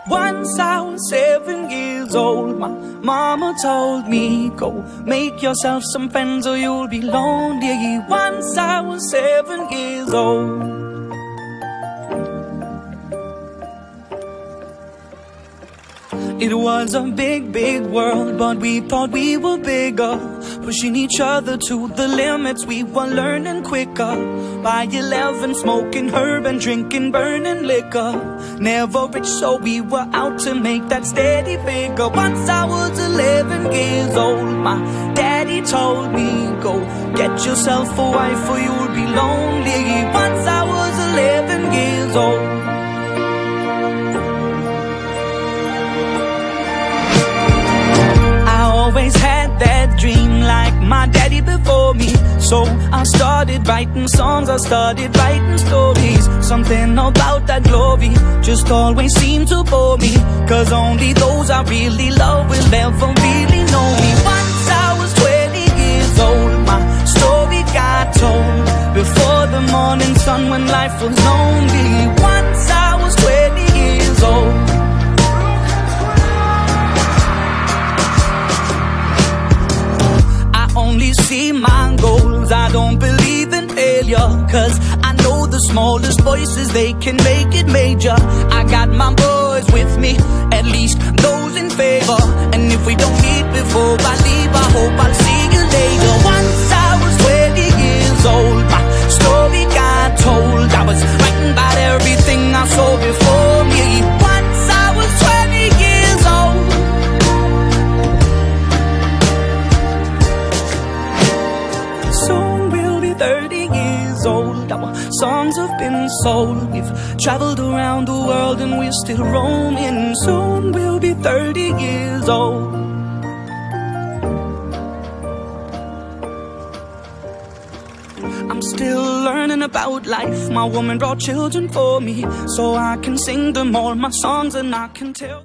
Once I was 7 years old, my mama told me, go make yourself some friends or you'll be lonely. Once I was 7 years old. It was a big, big world, but we thought we were bigger, pushing each other to the limits. We were learning quicker. By 11, smoking herb and drinking burning liquor. Never rich, so we were out to make that steady figure. Once I was 11 years old, my daddy told me, go get yourself a wife or you'll be lonely. Once I was 11 years old. Always had that dream like my daddy before me. So I started writing songs, I started writing stories. Something about that glory just always seemed to bore me, 'cause only those I really love will ever really know me. Once I was 20 years old, my story got told before the morning sun when life was lonely. Once I was 20 years old. Only see my goals, I don't believe in failure, 'cause I know the smallest voices, they can make it major. I got my boys with me, at least those in favor. And if we don't meet before I leave, I hope I'll see you later. Once I was 20 years old, my story got told. I was writing about everything I saw before me. Once I was 20 years old. Soon we'll be 30 years old. Our songs have been sold. We've traveled around the world and we're still roaming. Soon we'll be 30 years old. I'm still learning about life. My woman brought children for me, so I can sing them all my songs and I can tell